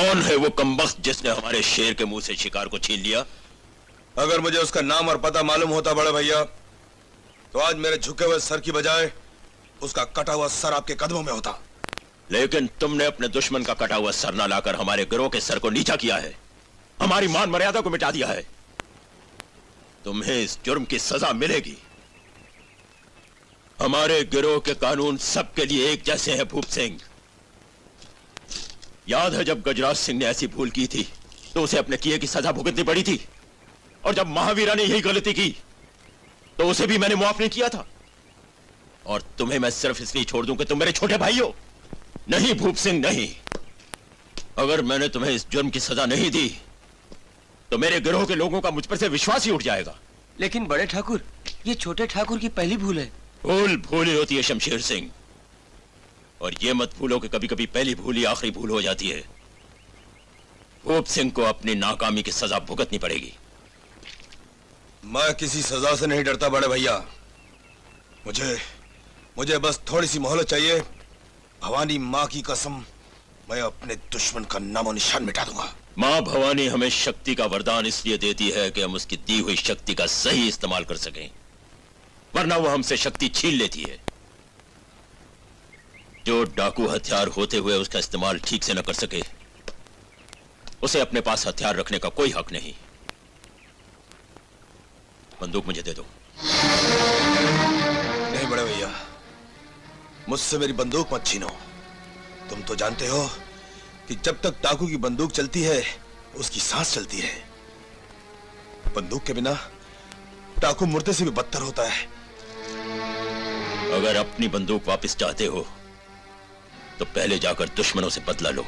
कौन है वो कमबख्त जिसने हमारे शेर के मुंह से शिकार को छीन लिया? अगर मुझे उसका नाम और पता मालूम होता बड़े भैया, तो आज मेरे झुके हुए सर की बजाय उसका कटा हुआ सर आपके कदमों में होता। लेकिन तुमने अपने दुश्मन का कटा हुआ सर न लाकर हमारे गिरोह के सर को नीचा किया है, हमारी मान मर्यादा को मिटा दिया है। तुम्हें इस जुर्म की सजा मिलेगी। हमारे गिरोह के कानून सबके लिए एक जैसे हैं भूप सिंह। याद है जब गजराज सिंह ने ऐसी भूल की थी तो उसे अपने किए की सजा भुगतनी पड़ी थी, और जब महावीरा ने यही गलती की तो उसे भी मैंने मुआफ नहीं किया था। और तुम्हें मैं सिर्फ इसलिए छोड़ दूं कि तुम मेरे छोटे भाई हो। नहीं भूप सिंह नहीं, अगर मैंने तुम्हें इस जुर्म की सजा नहीं दी तो मेरे गिरोह के लोगों का मुझ पर से विश्वास ही उठ जाएगा। लेकिन बड़े ठाकुर, ये छोटे ठाकुर की पहली भूल है। भूल ही होती है शमशेर सिंह, और ये मत भूलो कि कभी कभी पहली भूल ही आखिरी भूल हो जाती है। भूप सिंह को अपनी नाकामी की सजा भुगतनी पड़ेगी। मैं किसी सजा से नहीं डरता बड़े भैया। मुझे बस थोड़ी सी मोहलत चाहिए। भवानी माँ की कसम, मैं अपने दुश्मन का नामो निशान मिटा दूंगा। माँ भवानी हमें शक्ति का वरदान इसलिए देती है कि हम उसकी दी हुई शक्ति का सही इस्तेमाल कर सकें, वरना वो हमसे शक्ति छीन लेती है। जो डाकू हथियार होते हुए उसका इस्तेमाल ठीक से न कर सके, उसे अपने पास हथियार रखने का कोई हक नहीं। बंदूक मुझे दे दो। नहीं बड़े भैया, मुझसे मेरी बंदूक मत छीनो। तुम तो जानते हो कि जब तक डाकू की बंदूक चलती है उसकी सांस चलती है। बंदूक के बिना डाकू मुर्दे से भी बदतर होता है। अगर अपनी बंदूक वापस चाहते हो तो पहले जाकर दुश्मनों से बदला लो।